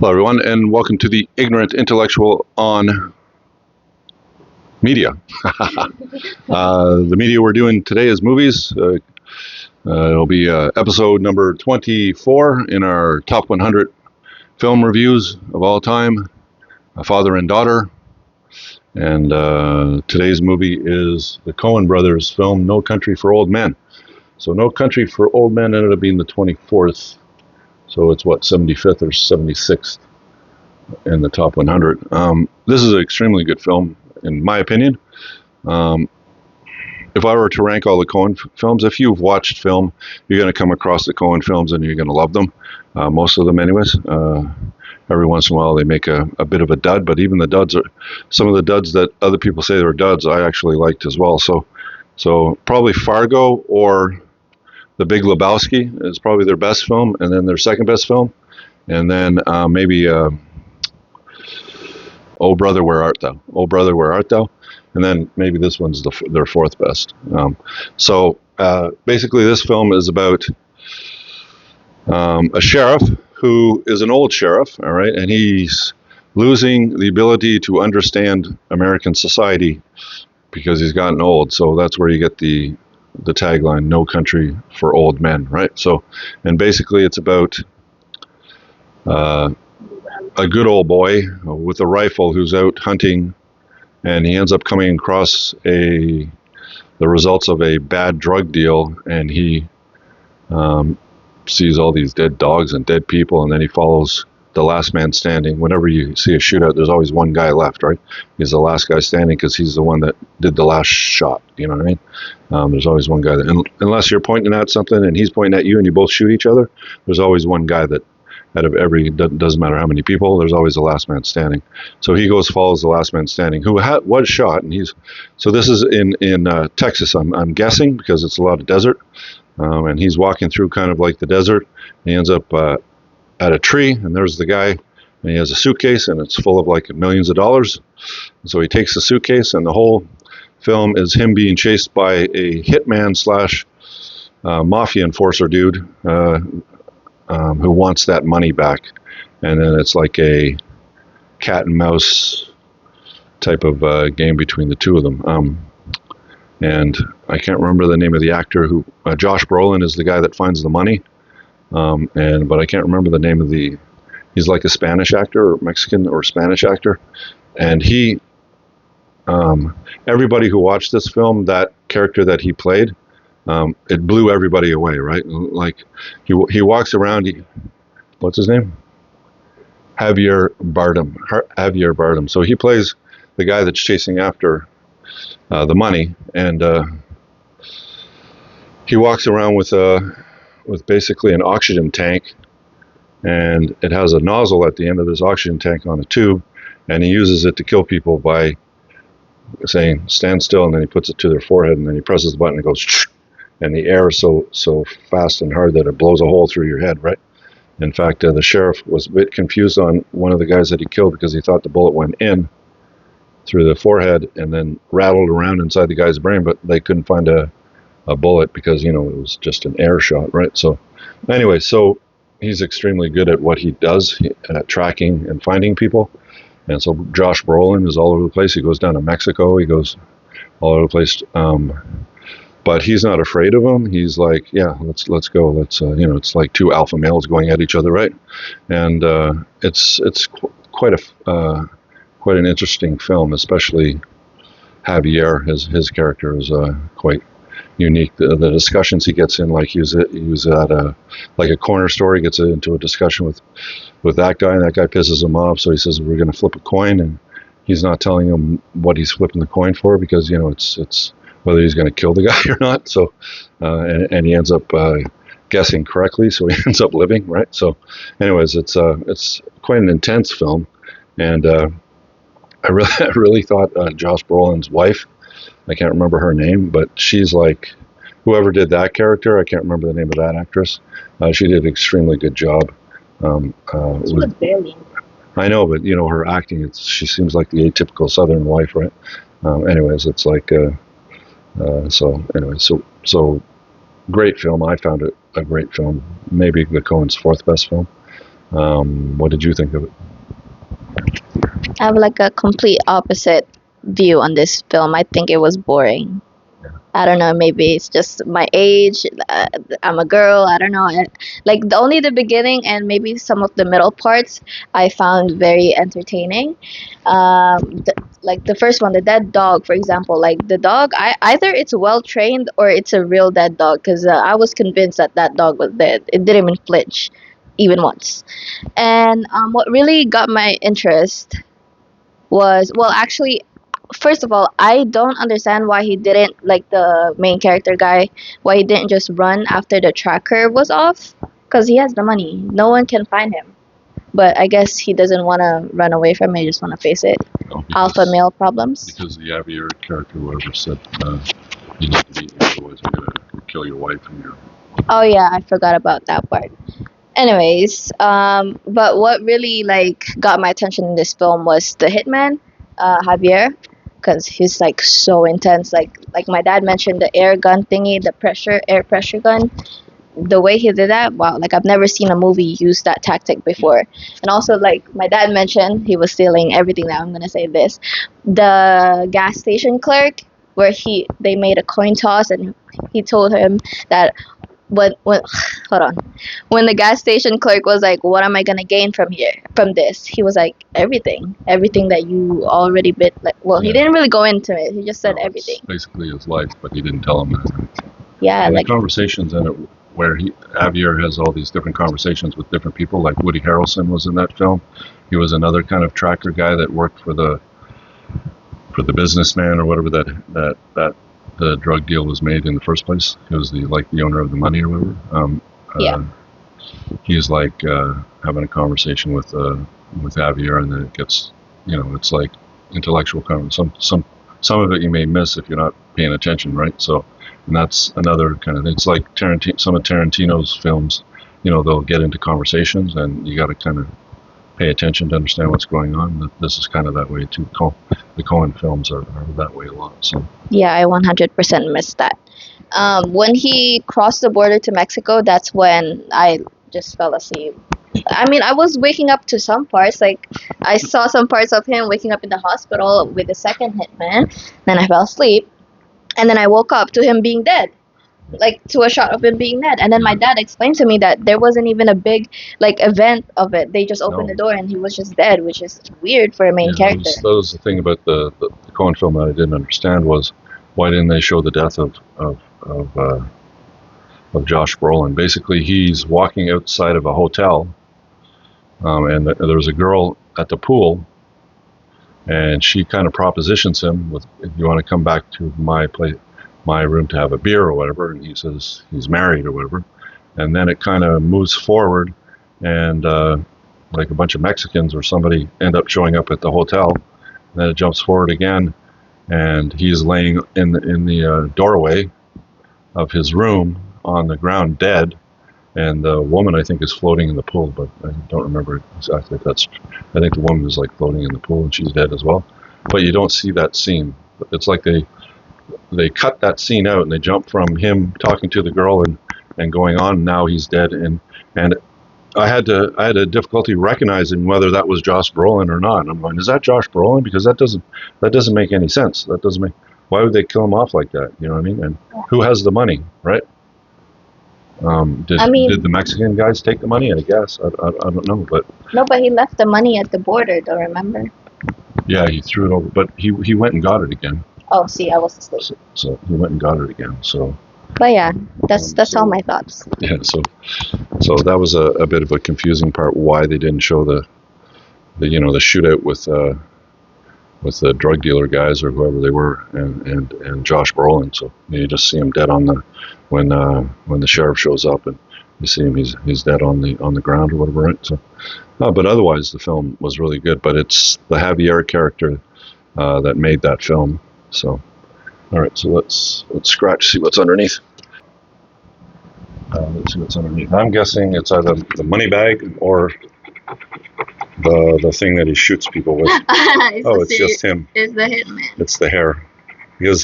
Hello, everyone, and welcome to the Ignorant Intellectual on Media. The media we're doing today is movies. It'll be episode number 24 in our top 100 film reviews of all time, A Father and Daughter. And today's movie is the Coen brothers' film, No Country for Old Men. So No Country for Old Men ended up being the 24th. So it's 75th or 76th in the top 100. This is an extremely good film, in my opinion. If I were to rank all the Coen films, if you've watched film, you're going to come across the Coen films and you're going to love them. Most of them, anyways. Every once in a while, they make a bit of a dud, but even the duds some of the duds that other people say they're duds, I actually liked as well. So probably Fargo or The Big Lebowski is probably their best film, and then their second best film, and then maybe Oh Brother, Where Art Thou? Oh Brother, Where Art Thou? And then maybe this one's their fourth best. Basically, this film is about a sheriff who is an old sheriff, all right, and he's losing the ability to understand American society because he's gotten old. So that's where you get the tagline, No Country for Old Men, right? So, and basically it's about a good old boy with a rifle who's out hunting, and he ends up coming across the results of a bad drug deal, and he sees all these dead dogs and dead people, and then he follows the last man standing. Whenever you see a shootout, there's always one guy left, right? He's the last guy standing because he's the one that did the last shot, you know what I mean? There's always one guy that, unless you're pointing at something and he's pointing at you and you both shoot each other, there's always one guy that, out of doesn't matter how many people, there's always the last man standing. So he follows the last man standing, who was shot, and so this is in Texas, I'm guessing, because it's a lot of desert, and he's walking through kind of like the desert. He ends up at a tree, and there's the guy, and he has a suitcase, and it's full of like millions of dollars. And so he takes the suitcase, and the whole film is him being chased by a hitman slash mafia enforcer dude who wants that money back. And then it's like a cat and mouse type of game between the two of them. And I can't remember the name of the actor who Josh Brolin is the guy that finds the money. But I can't remember the name of he's like a Spanish actor or Mexican or Spanish actor. And everybody who watched this film, that character that he played, it blew everybody away, right? Like he walks around, what's his name? Javier Bardem. So he plays the guy that's chasing after the money, and he walks around with basically an oxygen tank, and it has a nozzle at the end of this oxygen tank on a tube, and he uses it to kill people by saying stand still, and then he puts it to their forehead, and then he presses the button and it goes, and the air is so fast and hard that it blows a hole through your head, right? In fact, the sheriff was a bit confused on one of the guys that he killed because he thought the bullet went in through the forehead and then rattled around inside the guy's brain, but they couldn't find a bullet because, it was just an air shot, right? So anyway, so he's extremely good at what he does, at tracking and finding people. And so Josh Brolin is all over the place. He goes down to Mexico. He goes all over the place. But he's not afraid of them. He's like, yeah, let's go. Let's it's like two alpha males going at each other, right? And it's quite an interesting film, especially Javier. His character is quite unique. The discussions he gets in, like he was at a corner store. He gets into a discussion with that guy, and that guy pisses him off. So he says, we're going to flip a coin, and he's not telling him what he's flipping the coin for because it's whether he's going to kill the guy or not. So and he ends up guessing correctly, so he ends up living, right? So anyways, it's quite an intense film, and I really thought Josh Brolin's wife, I can't remember her name, but she's like, whoever did that character, I can't remember the name of that actress, she did an extremely good job. She was barely. I know, but her acting, she seems like the atypical Southern wife, right? Anyways, it's like great film. I found it a great film. Maybe the Coen's fourth best film. What did you think of it? I have like a complete opposite view on this film. I think it was boring. I don't know, maybe it's just my age. I'm a girl. I don't know. Like only the beginning and maybe some of the middle parts I found very entertaining. Like the first one, the dead dog, for example. Like the dog, either it's well trained or it's a real dead dog. Because I was convinced that that dog was dead. It didn't even flinch, even once. And what really got my interest was, well, actually, first of all, I don't understand why he didn't, like the main character guy, why he didn't just run after the tracker was off, because he has the money. No one can find him. But I guess he doesn't want to run away from it. He just want to face it. No, Alpha male problems. Because the Javier character, whatever, said you need to beat me, otherwise I'm gonna kill your wife and your. Oh yeah, I forgot about that part. Anyways, but what really like got my attention in this film was the hitman, Javier, because he's like so intense. Like my dad mentioned, the air gun thingy, the air pressure gun. The way he did that, wow! Like I've never seen a movie use that tactic before. And also, like my dad mentioned, he was stealing everything. Now I'm gonna say this: the gas station clerk, where they made a coin toss, and he told him that when hold on, when the gas station clerk was like, what am I gonna gain from this, he was like, everything that you already bit. Like, well, he didn't really go into it, he just said everything. It's basically his life, but he didn't tell him that. Yeah, and like the conversations in it where Javier has all these different conversations with different people, like Woody Harrelson was in that film. He was another kind of tracker guy that worked for the businessman or whatever that the drug deal was made in the first place. He was the owner of the money or whatever. He's like having a conversation with Javier, and then it gets, it's like intellectual conversation. Some of it you may miss if you're not paying attention, right? So, and that's another kind of thing. It's like some of Tarantino's films, they'll get into conversations, and you got to kind of pay attention to understand what's going on. This is kind of that way too. The Coen films are that way a lot. So yeah, I 100% missed that. When he crossed the border to Mexico, that's when I just fell asleep. I mean, I was waking up to some parts. Like, I saw some parts of him waking up in the hospital with the second hitman. Then I fell asleep. And then I woke up to him being dead. Like, to a shot of him being dead. And then my dad explained to me that there wasn't even a big, like, event of it. They just opened the door and he was just dead, which is weird for a main character. That was the thing about the Coen film that I didn't understand was, why didn't they show the death of Josh Brolin? Basically, he's walking outside of a hotel, and there was a girl at the pool, and she kind of propositions him with, "If you want to come back to my room to have a beer or whatever," and he says he's married or whatever, and then it kind of moves forward, and like a bunch of Mexicans or somebody end up showing up at the hotel, and then it jumps forward again, and he's laying in the doorway of his room on the ground dead, and the woman I think is floating in the pool, but I don't remember exactly if that's. I think the woman is like floating in the pool and she's dead as well, but you don't see that scene. It's like they cut that scene out and they jump from him talking to the girl and going on. Now he's dead, and I had a difficulty recognizing whether that was Josh Brolin or not. And I'm going, is that Josh Brolin? Because that doesn't make any sense. That doesn't make. Why would they kill him off like that? You know what I mean? And who has the money, right? Did the Mexican guys take the money? I guess I don't know, but no, but he left the money at the border, though. Remember? Yeah, he threw it over, but he went and got it again. Oh, see, I was asleep. So he went and got it again. So. But yeah, that's all my thoughts. Yeah, so that was a bit of a confusing part, why they didn't show the shootout with the drug dealer guys or whoever they were, and Josh Brolin. So you just see him dead on the when the sheriff shows up, and you see him, he's dead on the ground or whatever, right? So, but otherwise the film was really good. But it's the Javier character that made that film. So. All right, so let's scratch, see what's underneath. Let's see what's underneath. I'm guessing it's either the money bag or the thing that he shoots people with. It's just him. It's the hitman. It's the hair. Because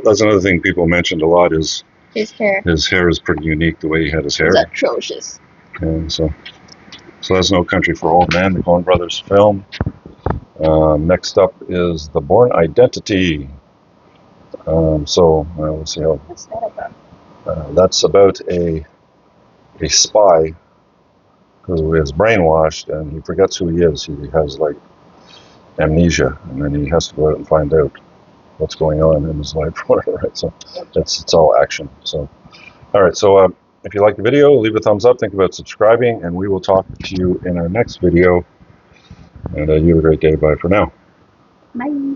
that's another thing people mentioned a lot is his hair. His hair is pretty unique, the way he had his hair. It's atrocious. And so So that's No Country for Old Men, the Coen Brothers film. Next up is The Bourne Identity. We'll see how. What's that about? That's about a spy who is brainwashed and he forgets who he is. He has like amnesia, and then he has to go out and find out what's going on in his life, whatever. Right? So it's all action. So all right. So if you like the video, leave a thumbs up. Think about subscribing, and we will talk to you in our next video. And you have a great day. Bye for now. Bye.